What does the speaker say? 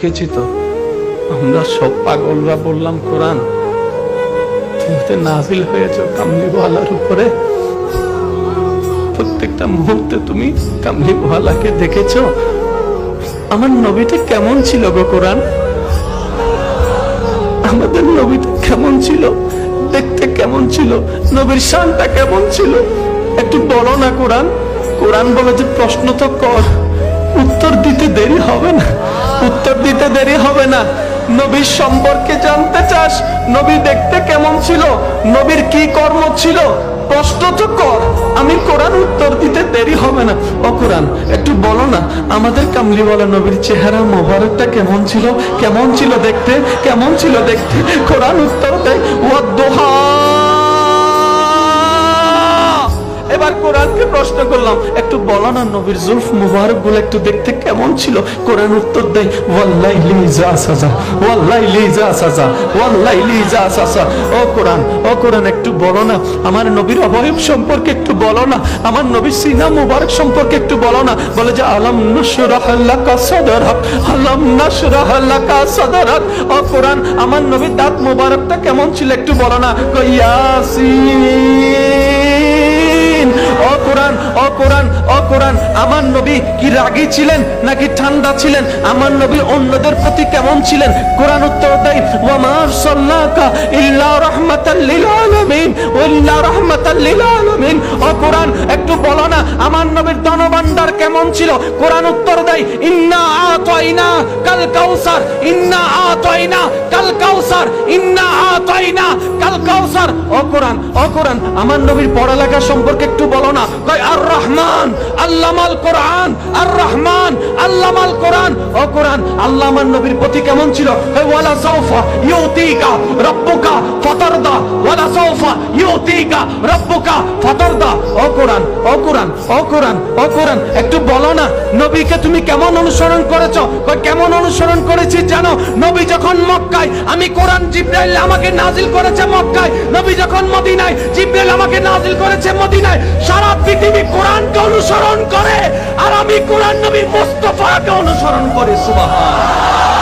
দেখেছি তো আমরা সব পাগলরা বললাম কোরআন তুমি নাজিল হয়েছে কামলিওয়ালার উপরে। প্রত্যেকটা মুহূর্তে তুমি কামলিওয়ালাকে দেখেছো। আমার নবীটা কেমন ছিল গো কোরআন? আমাদের নবীটা কেমন ছিল? দেখতে কেমন ছিল? নবীর শানটা কেমন ছিল? একটু বলো না কোরআন। কোরআন বলে যে প্রশ্ন তো কর, উত্তর দিতে দেরি হবে না, উত্তর দিতে দেরি হবে না। নবীর সম্পর্কে জানতে চাস, নবী দেখতে কেমন ছিল, নবীর কি কর্ম ছিল, প্রশ্ন তো কর। আমি কোরআন উত্তর দিতে দেরি হবে না। ও কোরআন একটু বলো না আমাদের কামলিওয়ালা নবীর চেহারা মোবারকটা কেমন ছিল, কেমন ছিল দেখতে, কেমন ছিল দেখতে। কোরআন উত্তর দেয় ওয়াদ্দুহা। এবার কোরআনকে প্রশ্ন করলাম একটু বলো না নবীর জুলফ মুবারক গুলো একটু দেখতে কেমন ছিল। কোরআন উত্তর দেয় ওয়াল্লাইলি যা সাজা, ওয়াল্লাইলি যা সাজা, ওয়াল্লাইলি যা সাজা। ও কোরআন, ও কোরআন একটু বলো না আমার নবীর অবয়ব সম্পর্কে একটু বলো না, আমার নবীর সিনা মুবারক সম্পর্কে একটু বলো না। বলে যে আলাম নাশরাহ লাকা সাদরাক, আলাম নাশরাহ লাকা সাদরাক। ও কোরআন আমার নবীর দাঁত মুবারকটা কেমন ছিল একটু বলো না। ইয়াসিন। ও কোরআন, ও কোরআন, ও কোরআন আমার নবী কি রাগী ছিলেন নাকি ঠান্ডা ছিলেন? আমার নবী অন্যদের প্রতি কেমন ছিলেন? কোরআন উত্তর দেয় ওয়া মা আরসালনাকা ইল্লা রাহমাতাল লিল আলামিন, ইল্লা রাহমাতাল লিল আলামিন। ও কোরআন একটু বলো না আমার নবীর ধনভাণ্ডার কেমন ছিল? কোরআন উত্তর দেয় ইন্না আতাইনা কাল কাউসার, ইন্না আতাইনা কাল কাউসার, ইন্না আতাইনা কাল কাউসার। ও কোরআন, ও কোরআন আমার নবীর পড়ালেখা সম্পর্কে একটু বলো না। কয় আর রহমান আল্লামাল কোরআন, আর রহমান আল্লামাল কোরআন। ও কোরআন আল্লাহ আমার নবীর প্রতি কেমন ছিল? ওয়ালা সাউফা ইউতিকা রাব্বুকা ফাতারদা, ওয়ালা সাউফা ইউতিকা রাব্বুকা ফাতারদা। ও কোরআন, ও কোরআন, ও কোরআন, ও কোরআন একটু বলো না নবীকে তুমি কেমন অনুসরণ করেছো? কয় কেমন অনুসরণ করেছি জানো? নবী যখন মক্কায় আমি কোরআন জিবরাইল আমাকে নাজিল করেছে মক্কায়, নবী যখন মদিনায় জিবরাইল আমাকে নাজিল করেছে মদিনায়। সারা পৃথিবী কোরআনকে অনুসরণ করে আর আমি কোরআন নবী মুস্তাফাকে অনুসরণ করি। সুবহান।